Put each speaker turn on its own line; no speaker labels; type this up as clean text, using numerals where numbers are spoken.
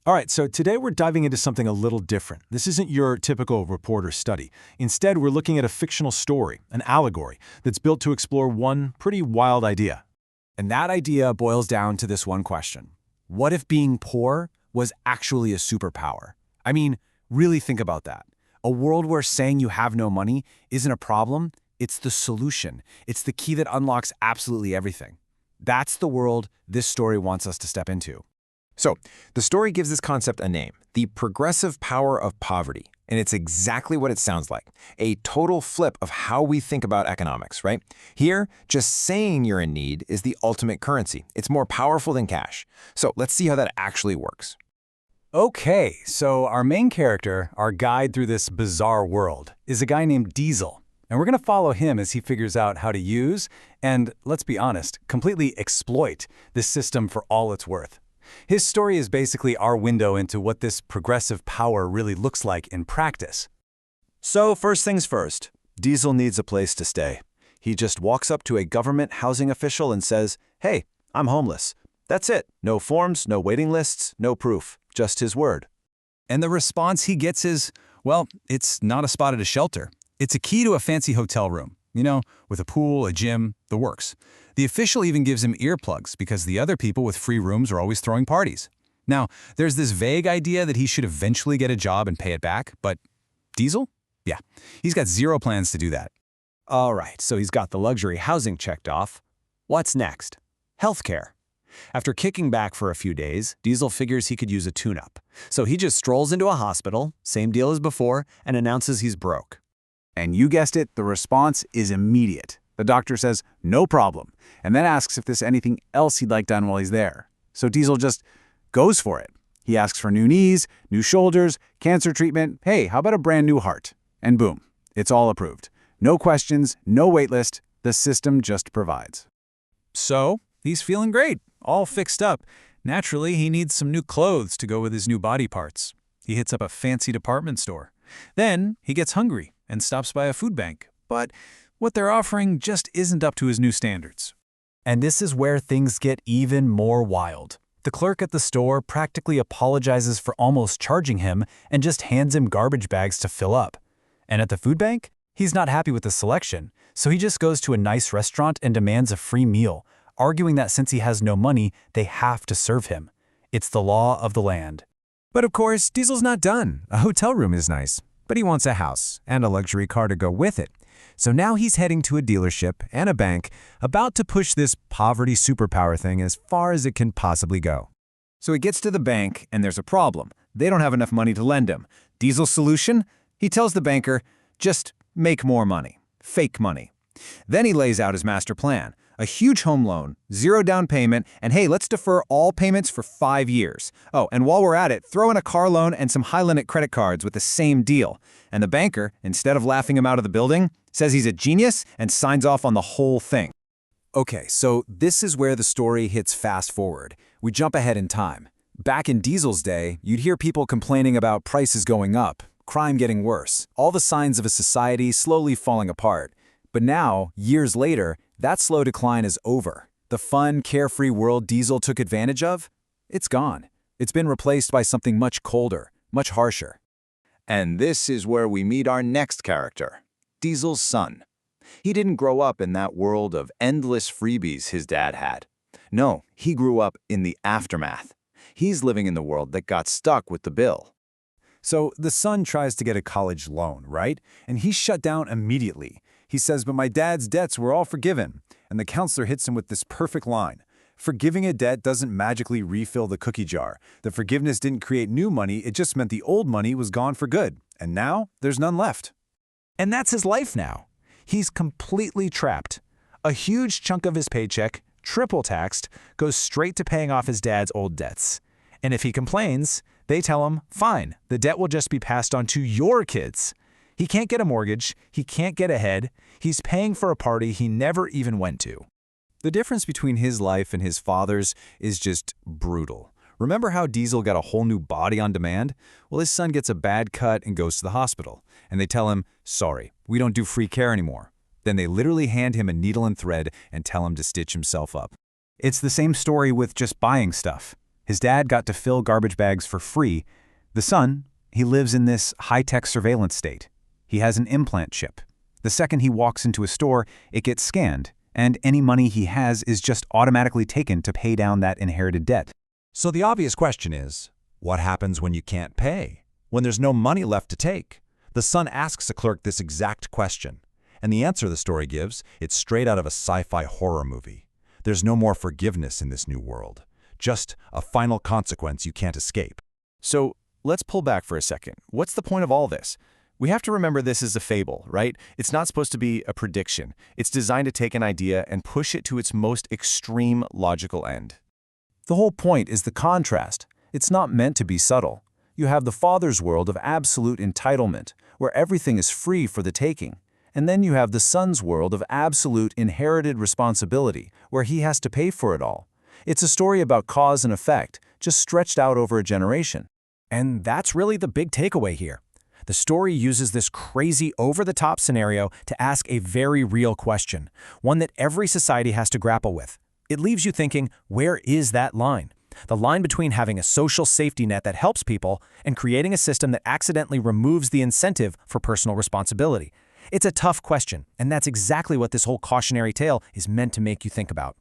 All right, so today we're diving into something a little different. This isn't your typical reporter study. Instead, we're looking at a fictional story, an allegory, that's built to explore one pretty wild idea.
And that idea boils down to this one question. What if being poor was actually a superpower? I mean, really think about that. A world where saying you have no money isn't a problem, it's the solution. It's the key that unlocks absolutely everything. That's the world this story wants us to step into.
So, the story gives this concept a name, the progressive power of poverty. And it's exactly what it sounds like, a total flip of how we think about economics, right? Here, just saying you're in need is the ultimate currency. It's more powerful than cash. So let's see how that actually works.
Okay, so our main character, our guide through this bizarre world, is a guy named Diesel. And we're going to follow him as he figures out how to use and, let's be honest, completely exploit this system for all it's worth. His story is basically our window into what this progressive power really looks like in practice.
So first things first, Diesel needs a place to stay. He just walks up to a government housing official and says, "Hey, I'm homeless." That's it. No forms, no waiting lists, no proof, just his word.
And the response he gets is, well, it's not a spot at a shelter. It's a key to a fancy hotel room, with a pool, a gym, the works. The official even gives him earplugs because the other people with free rooms are always throwing parties. Now, there's this vague idea that he should eventually get a job and pay it back, but Diesel? Yeah, he's got zero plans to do that.
All right, so he's got the luxury housing checked off. What's next? Healthcare. After kicking back for a few days, Diesel figures he could use a tune-up. So he just strolls into a hospital, same deal as before, and announces he's broke.
And you guessed it, the response is immediate. The doctor says, no problem, and then asks if there's anything else he'd like done while he's there. So Diesel just goes for it. He asks for new knees, new shoulders, cancer treatment. Hey, how about a brand new heart? And boom, it's all approved. No questions, no wait list. The system just provides.
So, he's feeling great, all fixed up. Naturally, he needs some new clothes to go with his new body parts. He hits up a fancy department store. Then, he gets hungry and stops by a food bank. But what they're offering just isn't up to his new standards.
And this is where things get even more wild. The clerk at the store practically apologizes for almost charging him and just hands him garbage bags to fill up. And at the food bank, he's not happy with the selection, so he just goes to a nice restaurant and demands a free meal, arguing that since he has no money, they have to serve him. It's the law of the land.
But of course, Diesel's not done. A hotel room is nice, but he wants a house and a luxury car to go with it. So now he's heading to a dealership and a bank, about to push this poverty superpower thing as far as it can possibly go. So he gets to the bank, and there's a problem. They don't have enough money to lend him. Diesel's solution? He tells the banker, just make more money. Fake money. Then he lays out his master plan. A huge home loan, zero down payment, and hey, let's defer all payments for 5 years. Oh, and while we're at it, throw in a car loan and some high-limit credit cards with the same deal. And the banker, instead of laughing him out of the building, says he's a genius and signs off on the whole thing.
Okay, so this is where the story hits fast forward. We jump ahead in time. Back in Diesel's day, you'd hear people complaining about prices going up, crime getting worse, all the signs of a society slowly falling apart. But now, years later, that slow decline is over. The fun, carefree world Diesel took advantage of? It's gone. It's been replaced by something much colder, much harsher.
And this is where we meet our next character, Diesel's son. He didn't grow up in that world of endless freebies his dad had. No, he grew up in the aftermath. He's living in the world that got stuck with the bill.
So the son tries to get a college loan, right? And he's shut down immediately. He says, but my dad's debts were all forgiven. And the counselor hits him with this perfect line. Forgiving a debt doesn't magically refill the cookie jar. The forgiveness didn't create new money, it just meant the old money was gone for good. And now, there's none left. And that's his life now. He's completely trapped. A huge chunk of his paycheck, triple taxed, goes straight to paying off his dad's old debts. And if he complains, they tell him, fine, the debt will just be passed on to your kids. He can't get a mortgage, he can't get ahead, he's paying for a party he never even went to. The difference between his life and his father's is just brutal. Remember how Diesel got a whole new body on demand? Well, his son gets a bad cut and goes to the hospital. And they tell him, sorry, we don't do free care anymore. Then they literally hand him a needle and thread and tell him to stitch himself up. It's the same story with just buying stuff. His dad got to fill garbage bags for free. The son, he lives in this high-tech surveillance state. He has an implant chip. The second he walks into a store, it gets scanned, and any money he has is just automatically taken to pay down that inherited debt.
So the obvious question is, what happens when you can't pay? When there's no money left to take? The son asks a clerk this exact question. And the answer the story gives, it's straight out of a sci-fi horror movie. There's no more forgiveness in this new world. Just a final consequence you can't escape.
So let's pull back for a second. What's the point of all this? We have to remember this is a fable, right? It's not supposed to be a prediction. It's designed to take an idea and push it to its most extreme logical end.
The whole point is the contrast. It's not meant to be subtle. You have the father's world of absolute entitlement, where everything is free for the taking. And then you have the son's world of absolute inherited responsibility, where he has to pay for it all. It's a story about cause and effect, just stretched out over a generation.
And that's really the big takeaway here. The story uses this crazy, over-the-top scenario to ask a very real question, one that every society has to grapple with. It leaves you thinking, where is that line? The line between having a social safety net that helps people and creating a system that accidentally removes the incentive for personal responsibility. It's a tough question, and that's exactly what this whole cautionary tale is meant to make you think about.